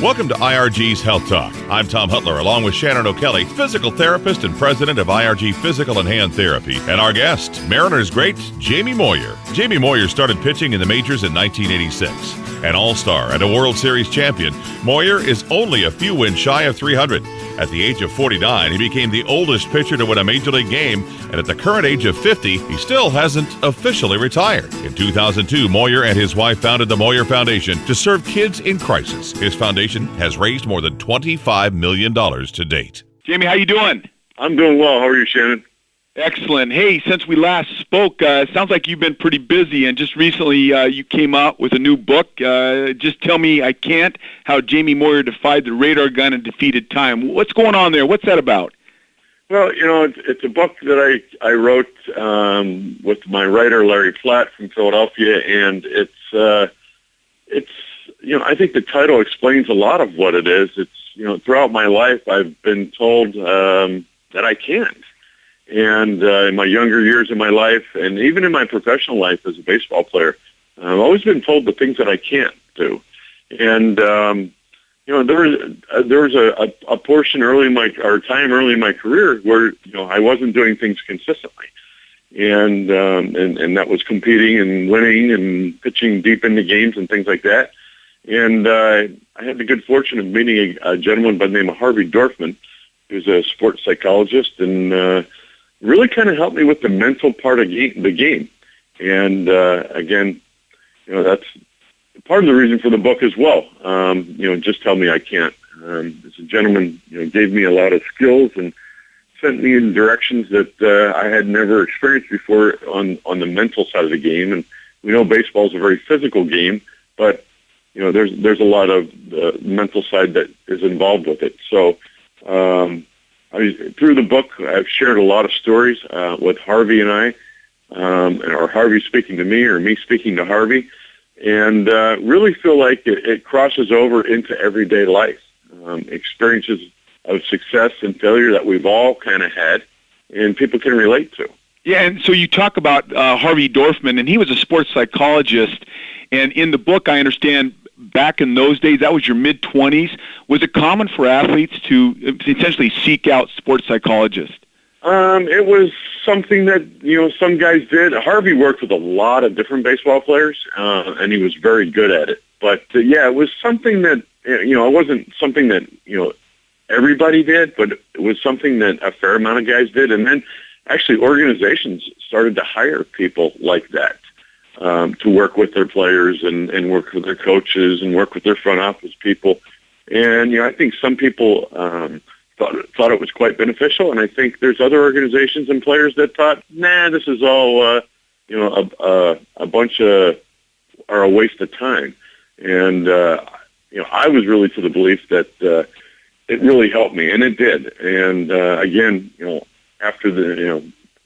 Welcome to IRG's Health Talk. I'm Tom Hutler, along with Shannon O'Kelly, physical therapist and president of IRG Physical and Hand Therapy. And our guest, Mariners great Jamie Moyer. Jamie Moyer started pitching in the majors in 1986. An all-star and a World Series champion, Moyer is only a few wins shy of 300. At the age of 49, he became the oldest pitcher to win a Major League game, and at the current age of 50, he still hasn't officially retired. In 2002, Moyer and his wife founded the Moyer Foundation to serve kids in crisis. His foundation has raised more than $25 million to date. Jamie, how you doing? I'm doing well. How are you, Shannon? Excellent. Hey, since we last spoke, it sounds like you've been pretty busy, and just recently you came out with a new book. Just Tell Me I Can't, How Jamie Moyer Defied the Radar Gun and Defeated Time. What's going on there? What's that about? Well, it's a book that I wrote with my writer, Larry Platt from Philadelphia, and it's I think the title explains a lot of what it is. It's, throughout my life, I've been told that I can't. And in my younger years in my life, and even in my professional life as a baseball player, I've always been told the things that I can't do. And there was a portion early in my career where I wasn't doing things consistently, and that was competing and winning and pitching deep into games and things like that. And I had the good fortune of meeting a gentleman by the name of Harvey Dorfman, who's a sports psychologist, and really kind of helped me with the mental part of the game. And again, that's part of the reason for the book as well. Just Tell Me I Can't. This gentleman gave me a lot of skills and sent me in directions that I had never experienced before on the mental side of the game. And we know baseball is a very physical game, but there's a lot of the mental side that is involved with it. So through the book, I've shared a lot of stories with Harvey and I, or Harvey speaking to me or me speaking to Harvey, and really feel like it crosses over into everyday life, experiences of success and failure that we've all kind of had and people can relate to. Yeah, and so you talk about Harvey Dorfman, and he was a sports psychologist, and in the book, I understand, back in those days, that was your mid-20s. Was it common for athletes to essentially seek out sports psychologists? It was something that, some guys did. Harvey worked with a lot of different baseball players, and he was very good at it. But, it was something that, it wasn't something that, everybody did, but it was something that a fair amount of guys did. And then actually organizations started to hire people like that. To work with their players and work with their coaches and work with their front office people. And, I think some people thought it was quite beneficial. And I think there's other organizations and players that thought, this is all, a bunch of, or a waste of time. And, I was really to the belief that it really helped me, and it did. And, again, after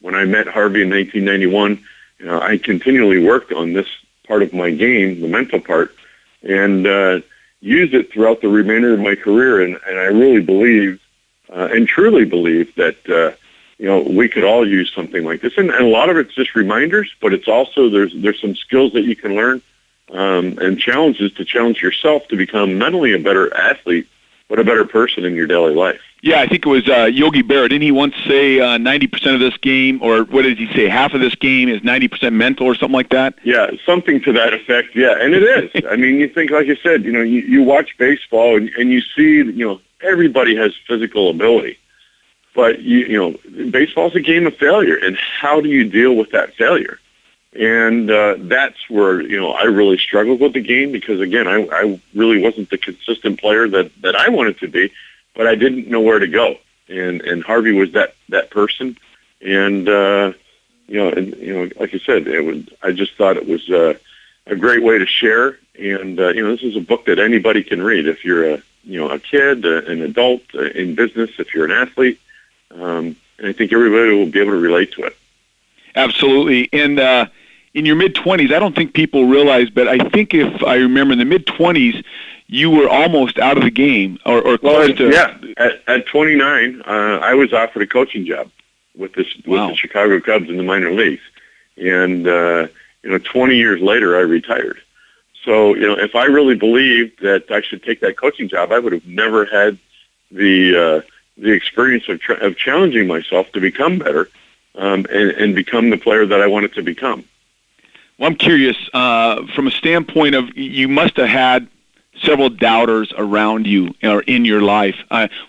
when I met Harvey in 1991, I continually worked on this part of my game, the mental part, and used it throughout the remainder of my career. And I really believe and truly believe that, we could all use something like this. And a lot of it's just reminders, but it's also there's some skills that you can learn and challenges to challenge yourself to become not only a better athlete, but a better person in your daily life. Yeah, I think it was Yogi Berra. Didn't he once say 90% of this game, or what did he say, half of this game is 90% mental or something like that? Yeah, something to that effect, yeah, and it is. I mean, you think, like you said, you watch baseball and you see, everybody has physical ability. But, baseball's a game of failure, and how do you deal with that failure? And that's where, I really struggled with the game because, again, I really wasn't the consistent player that I wanted to be. But I didn't know where to go, and Harvey was that person, and like I said, I just thought it was a great way to share, and this is a book that anybody can read if you're a kid, an adult, in business, if you're an athlete, and I think everybody will be able to relate to it. Absolutely, and in your mid-20s, I don't think people realize, but I think if I remember in the mid-20s. You were almost out of the game, or close to. Yeah, at 29, I was offered a coaching job with the Chicago Cubs in the minor leagues, and 20 years later, I retired. So, if I really believed that I should take that coaching job, I would have never had the experience of challenging myself to become better and become the player that I wanted to become. Well, I'm curious, from a standpoint of you must have had several doubters around you or in your life.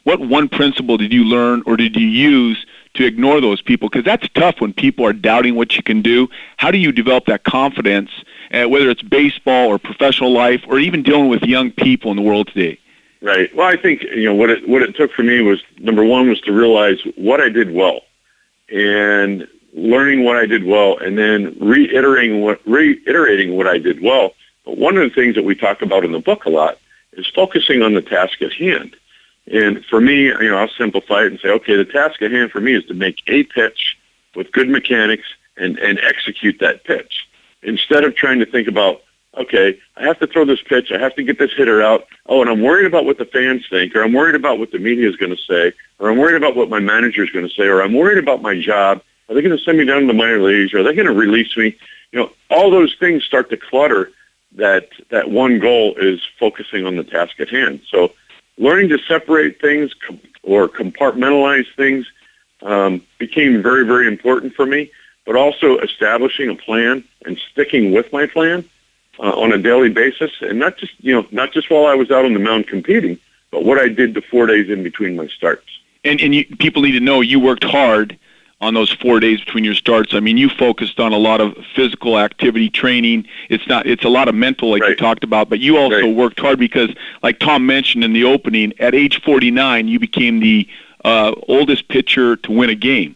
What one principle did you learn or did you use to ignore those people? Because that's tough when people are doubting what you can do. How do you develop that confidence, whether it's baseball or professional life or even dealing with young people in the world today? Right. Well, I think what it took for me was, number one, was to realize what I did well, and learning what I did well, and then reiterating what I did well. But one of the things that we talk about in the book a lot is focusing on the task at hand. And for me, I'll simplify it and say, okay, the task at hand for me is to make a pitch with good mechanics and execute that pitch. Instead of trying to think about, okay, I have to throw this pitch, I have to get this hitter out, and I'm worried about what the fans think, or I'm worried about what the media is going to say, or I'm worried about what my manager is going to say, or I'm worried about my job. Are they going to send me down to the minor leagues? Are they going to release me? All those things start to clutter that one goal is focusing on the task at hand. So learning to separate things or compartmentalize things became very, very important for me, but also establishing a plan and sticking with my plan on a daily basis, and not just while I was out on the mound competing, but what I did the 4 days in between my starts. And people need to know you worked hard on those 4 days between your starts. I mean, you focused on a lot of physical activity training. It's a lot of mental, like you talked about, but you also worked hard because, like Tom mentioned in the opening, at age 49, you became the oldest pitcher to win a game,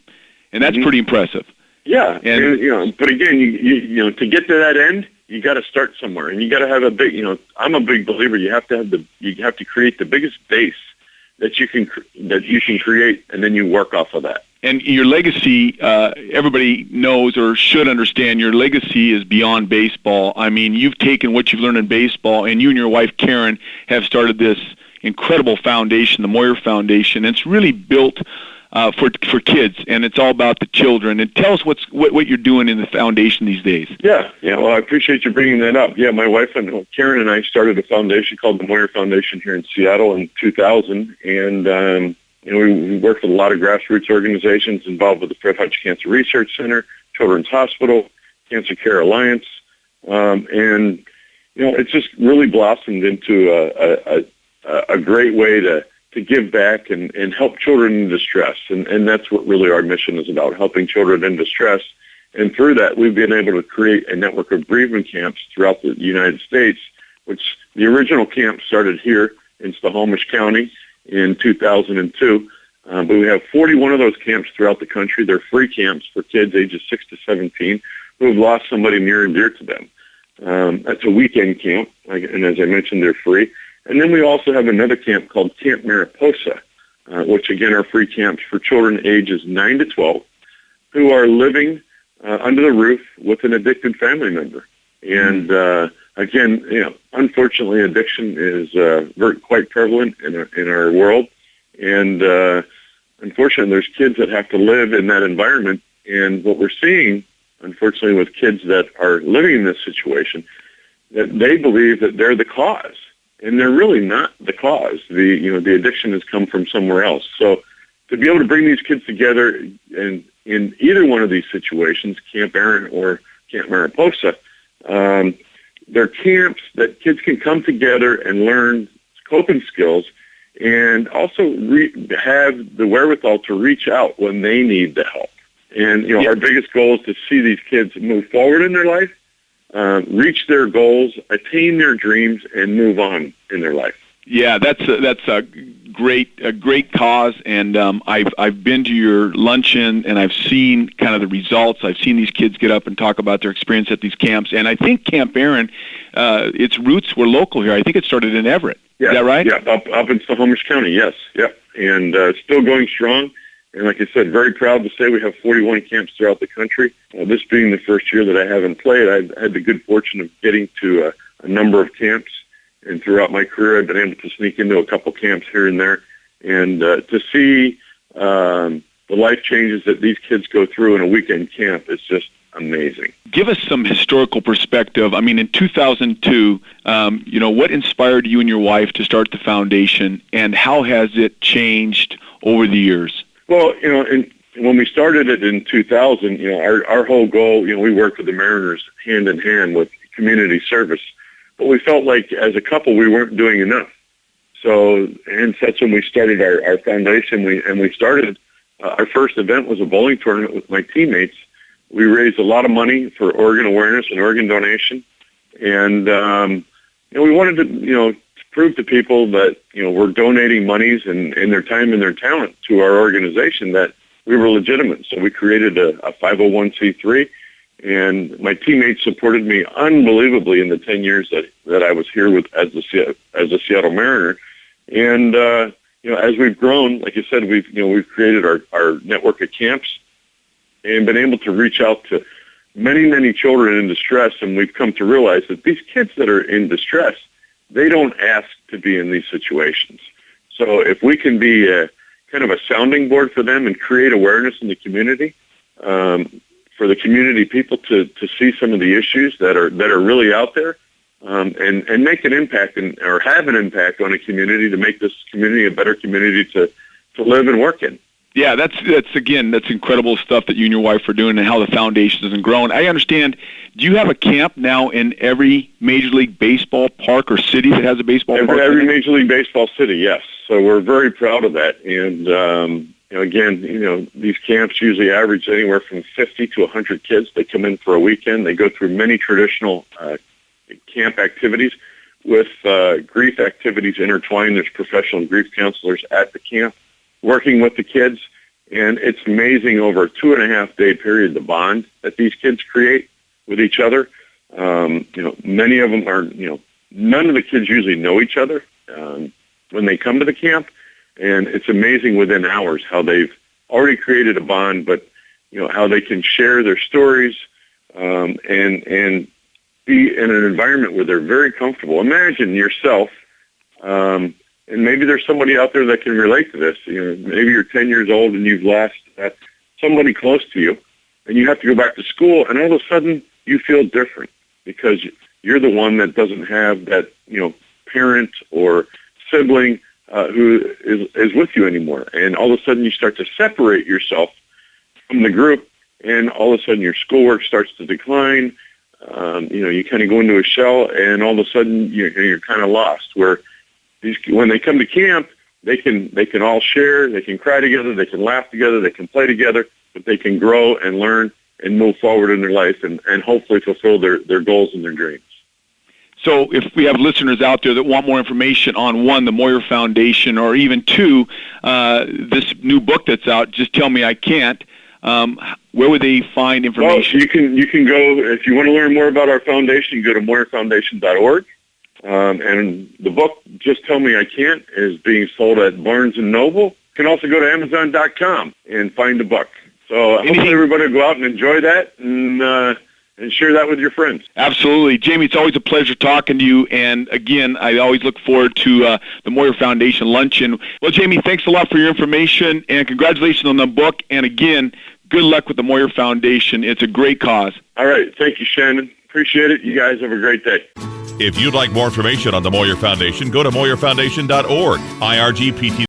and that's pretty impressive. Yeah, but again, you to get to that end, you got to start somewhere, and you got to have a big. I'm a big believer. You have to create the biggest base that you can create, and then you work off of that. And your legacy, everybody knows or should understand, your legacy is beyond baseball. I mean, you've taken what you've learned in baseball, and you and your wife, Karen, have started this incredible foundation, the Moyer Foundation. It's really built for kids, and it's all about the children. And tell us what you're doing in the foundation these days. Yeah. Well, I appreciate you bringing that up. Yeah, my wife and Karen and I started a foundation called the Moyer Foundation here in Seattle in 2000, and we worked with a lot of grassroots organizations involved with the Fred Hutch Cancer Research Center, Children's Hospital, Cancer Care Alliance, and it's just really blossomed into a great way to give back and help children in distress. And that's what really our mission is about, helping children in distress. And through that, we've been able to create a network of bereavement camps throughout the United States, which the original camp started here in Snohomish County in 2002. But we have 41 of those camps throughout the country. They're free camps for kids ages 6 to 17 who have lost somebody near and dear to them. That's a weekend camp, and as I mentioned, they're free. And then we also have another camp called Camp Mariposa, which again are free camps for children ages 9 to 12 who are living under the roof with an addicted family member. And again, unfortunately, addiction is quite prevalent in our world. And unfortunately, there's kids that have to live in that environment. And what we're seeing, unfortunately, with kids that are living in this situation, that they believe that they're the cause. And they're really not the cause. The addiction has come from somewhere else. So to be able to bring these kids together in either one of these situations, Camp Barron or Camp Mariposa, they're camps that kids can come together and learn coping skills and also have the wherewithal to reach out when they need the help. And our biggest goal is to see these kids move forward in their life, reach their goals, attain their dreams, and move on in their life. Yeah, that's a great cause, and I've been to your luncheon, and I've seen kind of the results. I've seen these kids get up and talk about their experience at these camps, and I think Camp Barron, its roots were local here. I think it started in Everett. Yeah, is that right? Yeah, up in Snohomish County. Yes, yeah, and still going strong. And like I said, very proud to say we have 41 camps throughout the country. This being the first year that I haven't played, I've had the good fortune of getting to a number of camps. And throughout my career, I've been able to sneak into a couple camps here and there. And to see the life changes that these kids go through in a weekend camp is just amazing. Give us some historical perspective. I mean, in 2002, what inspired you and your wife to start the foundation, and how has it changed over the years? Well, when we started it in 2000, our whole goal, we worked with the Mariners hand in hand with community service, but we felt like as a couple we weren't doing enough. So, hence that's when we started our foundation. We started, our first event was a bowling tournament with my teammates. We raised a lot of money for organ awareness and organ donation. And, we wanted to prove to people that, we're donating monies and their time and their talent to our organization, that we were legitimate. So we created a 501c3, and my teammates supported me unbelievably in the 10 years that I was here as a Seattle Mariner. And, as we've grown, like I said, we've created our network of camps and been able to reach out to many, many children in distress. And we've come to realize that these kids that are in distress, they don't ask to be in these situations. So if we can be kind of a sounding board for them and create awareness in the community, for the community people to see some of the issues that are really out there, and make an impact or have an impact on a community to make this community a better community to live and work in. Yeah, that's incredible stuff that you and your wife are doing, and how the foundation has grown. I understand. Do you have a camp now in every Major League Baseball park or city that has a baseball park? Every Major League Baseball city, yes. So we're very proud of that. And again, these camps usually average anywhere from 50 to 100 kids. They come in for a weekend. They go through many traditional camp activities with grief activities intertwined. There's professional grief counselors at the camp working with the kids, and it's amazing over a 2.5-day period the bond that these kids create with each other. Many of them are, none of the kids usually know each other when they come to the camp, and it's amazing within hours how they've already created a bond, but how they can share their stories and be in an environment where they're very comfortable. Imagine yourself, and maybe there's somebody out there that can relate to this. Maybe you're 10 years old and you've lost somebody close to you, and you have to go back to school, and all of a sudden you feel different because you're the one that doesn't have that, parent or sibling who is with you anymore. And all of a sudden you start to separate yourself from the group, and all of a sudden your schoolwork starts to decline. You kind of go into a shell, and all of a sudden you're kind of lost. Where when they come to camp, they can all share, they can cry together, they can laugh together, they can play together, but they can grow and learn and move forward in their life and hopefully fulfill their goals and their dreams. So if we have listeners out there that want more information on, one, the Moyer Foundation, or even two, this new book that's out, Just Tell Me I Can't, where would they find information? Well, you can go, if you want to learn more about our foundation, you go to MoyerFoundation.org. And the book, Just Tell Me I Can't, is being sold at Barnes & Noble. You can also go to Amazon.com and find the book. So hopefully everybody will go out and enjoy that and share that with your friends. Absolutely. Jamie, it's always a pleasure talking to you. And again, I always look forward to the Moyer Foundation luncheon. Well, Jamie, thanks a lot for your information, and congratulations on the book. And again, good luck with the Moyer Foundation. It's a great cause. All right. Thank you, Shannon. Appreciate it. You guys have a great day. If you'd like more information on the Moyer Foundation, go to MoyerFoundation.org. IRGPT